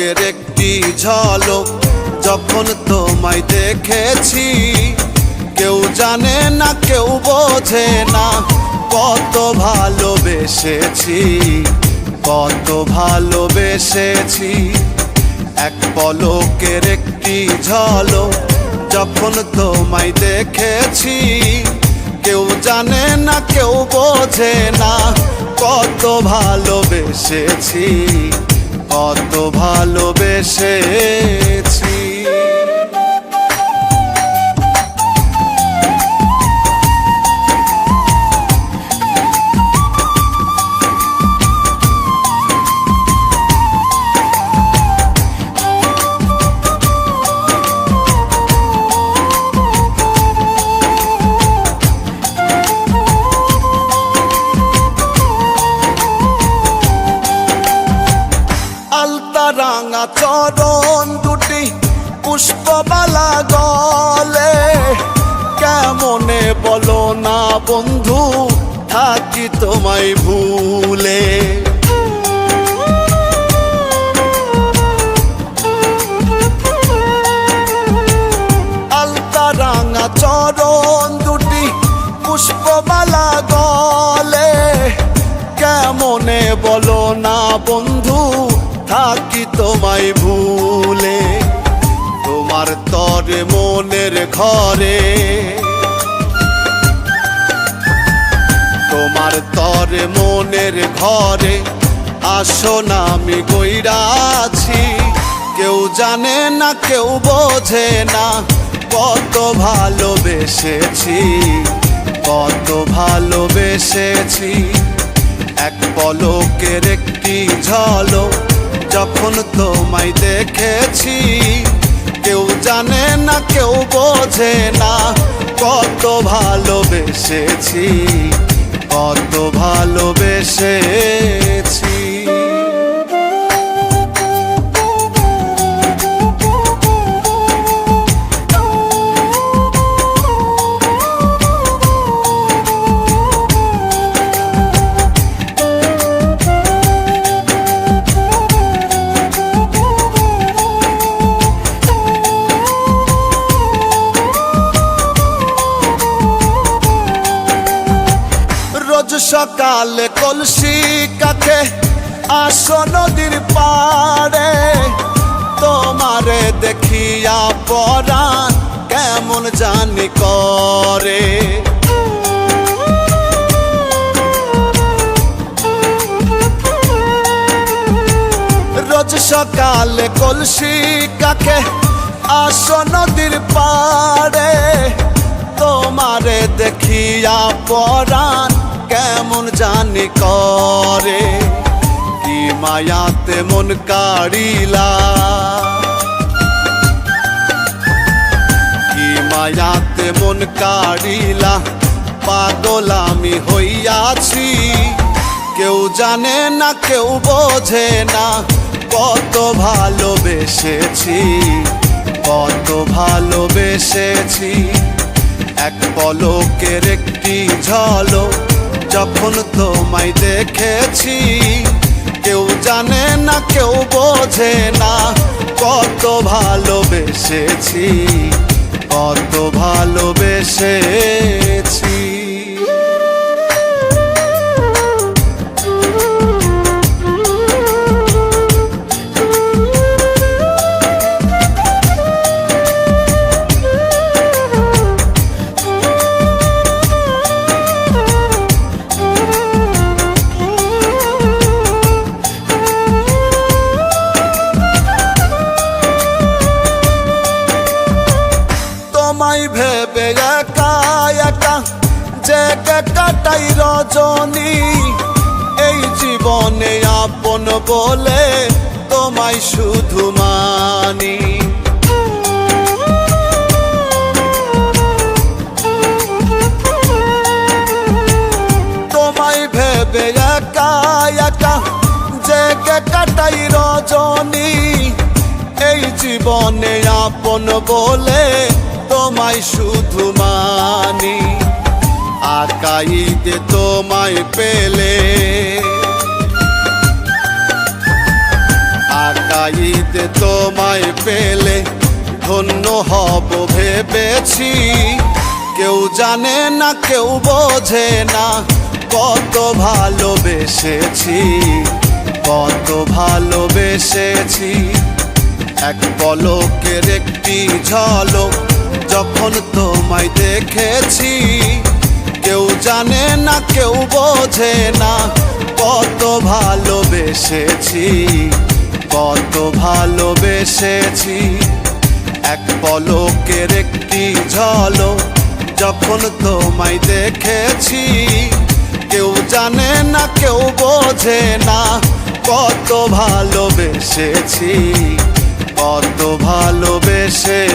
পলকের একটি ঝলক যখন তোমায় দেখেছি, কেউ জানে না কেউ বোঝে না কত ভালোবেসেছি, কত ভালোবেসেছি। এক পলকের একটি ঝলক যখন তোমায় দেখেছি, কেউ জানে না কেউ বোঝে না কত ভালোবেসেছি, কত ভালোবেসেছি। রাঙা চরণ দুটি পুষ্পমালা গলে, কেমনে বলো না বন্ধু থাকি তোমায় ভুলে। আলতা রাঙা চরণ দুটি পুষ্পমালা গলে, কেমনে বলো না বন্ধু থাকি তোমায় ভুলে। তোমার তরে মনের ঘরে, তোমার তরে মনের ঘরে আসন আমি গইরাছি, কেউ জানে না কেউ বোঝে না কত ভালোবেসেছি, কত ভালোবেসেছি। এক পলকের একটি ঝলক যখন তোমায় দেখেছি, কেউ জানে না কেউ বোঝে না কত ভালোবেসেছি, কত ভালোবেসেছি। সকালে কলসি কাছে আসো নদীর পাড়ে, তোমারে দেখিয়া পরাণ কেমন জানি করে। রোজ সকালে কলসি কাছে আসো নদীর পাড়ে, তোমারে দেখিয়া পরাণ কেমন জানি করে। কি মায়াতে মন কাড়িলা, কি মায়াতে মন কাড়িলা, পাগল আমি হইয়াছি, কেউ জানে না কেউ বোঝে না কত ভালোবেসেছি, কত ভালোবেসেছি। এক পলকের একটি ঝলক যখন তোমায় দেখেছি, কেউ জানে না কেউ বোঝে না কত ভালোবেসেছি, কত ভালোবেসেছি। তোমায় ভেবে একা একা জেগে কাটাই রজনী, এই জীবনে আপন বলে তোমায় শুধু মানি। তোমায় ভেবে একা একা জেগে কাটাই রজনী, এই জীবনে আপন বলে তোমায় শুধু মানি। আকাইতে তোমায় পেলে, একাইতে তোমায় পেলে ধন্য হব ভেবেছি। কেউ জানে না কেউ বোঝে না কত ভালোবেসেছি, কত ভালোবেসেছি। এক পলকের একটি ঝলক যখন তোমায় দেখেছি, কেউ জানে না কেউ বোঝে না কত ভালোবেসেছি, কত ভালোবেসেছি। এক পলকের একটি ঝলক যখন তোমায় দেখেছি, কেউ জানে না কেউ বোঝে না কত ভালোবেসেছি, কত ভালোবেসেছি।